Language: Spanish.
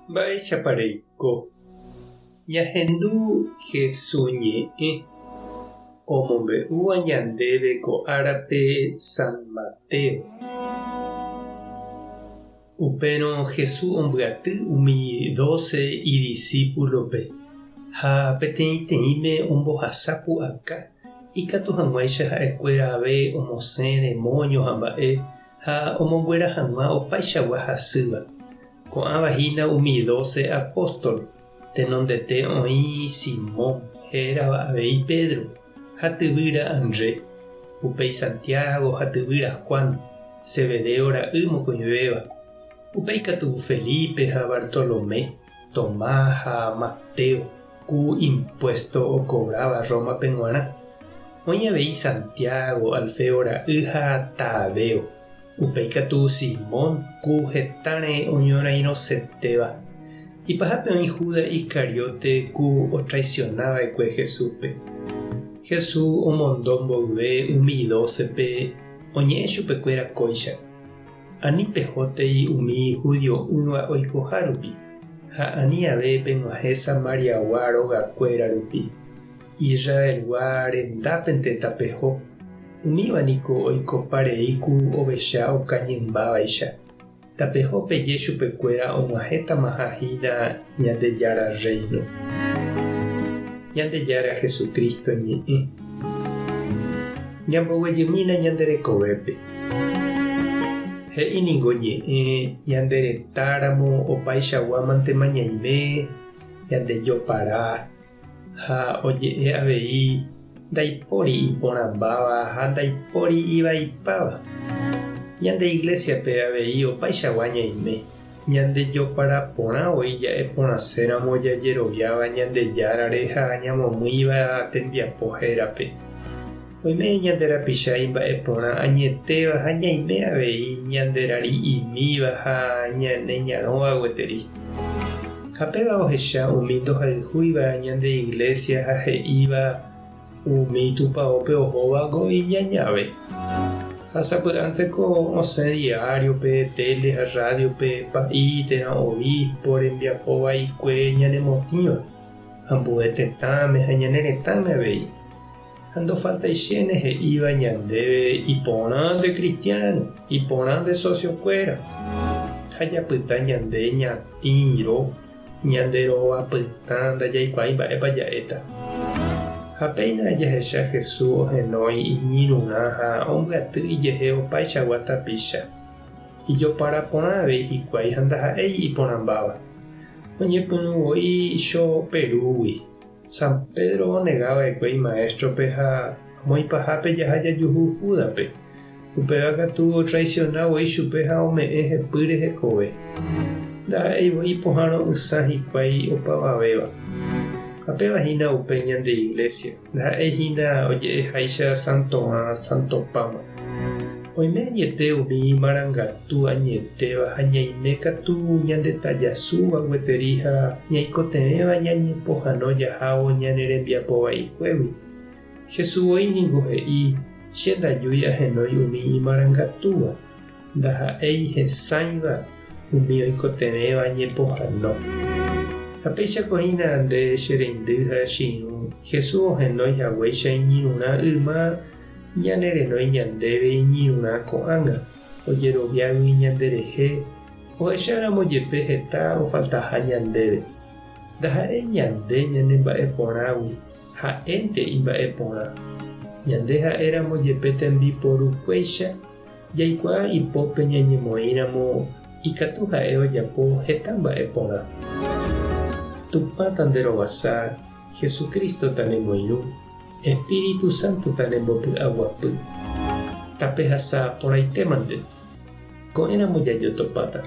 Mba'e chapareiko. Ñahendu Jesús ñe'ẽ omombe'úva ñandéve ko árape San Mateo. Upérõ Jesús ombyaty umi 12 idiscípulope ha peteĩteĩme ombohasa pu'aka ikatu hag̃uáicha ha'ekuéra ave omosẽ demonio ha mba'e ha omombuera hag̃ua opaichagua hasýva. Ko'ãvahína umi 12 apóstol tenondete oĩ Simón hérava avei Pedro ha tyvýra André, upéi Santiago ha tyvýra Juan, Zebedeo ra'y mokõivéva, upéi katu Felipe ha Bartolomé, Tomás ha Mateo, ku impuesto okobráva Rómape g̃uarã, oĩ avei Santiago, Alfeo ra'y ha Tadeo, upéi katu Simón ku hetãre oñorãirosẽtéva. Ipahápe oĩ Judas Iscariote ku otraicionava'ekue Jesúspe. Jesús omondo mboyve umi 12pe oñe'ẽ chupekuéra kóicha. Ani pehótei umi judio'ỹva oikoha rupi ha ani ave peg̃uahẽ Samariagua rogakuéra rupi. Israelgua rendápente tapeho. Umívanico oikoparei ku ovecha okañymbávaicha. Tapeho peje chupekuéra og̃uahẽtamahahína Ñandejára Reino. Ñandejára Jesucristo ñe'ẽ. Ñamboguejymína ñanderekovépe. He'íningo ñe'ẽ ñanderetáramo opaichaguámantema ñaime ñandejopará ha oje'e avei ndaipóri iporãmbáva ha ndaipóri ivaipáva. Ñande iglesiape avei opaichagua ñaime ñandejoparã porã oĩ ja'e porãséramo jajeroviáva Ñandejáre ha ñamomýiva tembiapo hérape. Oime ñanderapicha imba'e porã añetéva ha ñaime avei ñanderari'imíva ha neñarõva gueteri. Ha péva ohecha umi ndohayhúiva ñande iglesia ha he'íva umi tupãópe ohóvango iñañáve. Ha sapy'ánteko osẽ diariope, tele ha radiope pa'i térã obispo rembiapo vaikue ñanemotĩva ha mbo'e tetãme ha ñaneretãme avei. Ha ndofaltaichéne he'íva ñandéve iporã nde cristiano, iporã nde sociokuéra. Ha japyta ñande ñatĩro, ñanderovapytã ndajaikuaa imba'épa ja'éta. Ha péina jahecha Jesús ohenói iñirũrã ha ombyaty ijehe opaichagua tapicha. Ijopara porã avei hikuái ha ndaha'éi iporãmbáva. Oñepyrũvoi Choperúgui. San Pedro onegava'ekue imaestrope ha moipahápe jaha jajuhu Judape. Upéva katu otraicionavoi chupe ha ome'ẽ hepýre hekove. Ndaha'éivoi pohãrõ ysã hikuái opavavéva. Apevahína upe ñande iglesia. Ndaha'éhína oje'eháicha Santo'ã, Santopáma. Oime añete umi marangatu añetéva ha ñaime katu ñandetajasúva gueteri ha ñaikoteẽva ñañepohãno jahávo ñane rembiapo vaikuégui. Jesús oĩningo he'i che ndajúi ahenói umi imarangatúva. Ndaha'éi hesãiva umi oikoteẽva ñepohãno. Ha péichakohína nde che reindy ha chi'ũ Jesús ohenói hag̃uáicha iñirũrã yma ñanerenói ñandéve iñirũrã ko'ág̃a ojeroviágui ñanderehe ohecharamo jepe heta ofaltaha ñandéve. Ndaha'éi ñande ñanemba'eporãgui ha'énte imba'eporã. Ñande ha'éramo jepe tembiporukuéicha jaikuaa ipópe ñañemoĩramo ikatu ha'e ojapo heta mba'eporã. Tupã tanderovasa Jesucristo tanemoirũ, Espíritu Santo tanembopy'aguapy. Tapehasa porãitémante. Ko'ẽramo jajotopáta.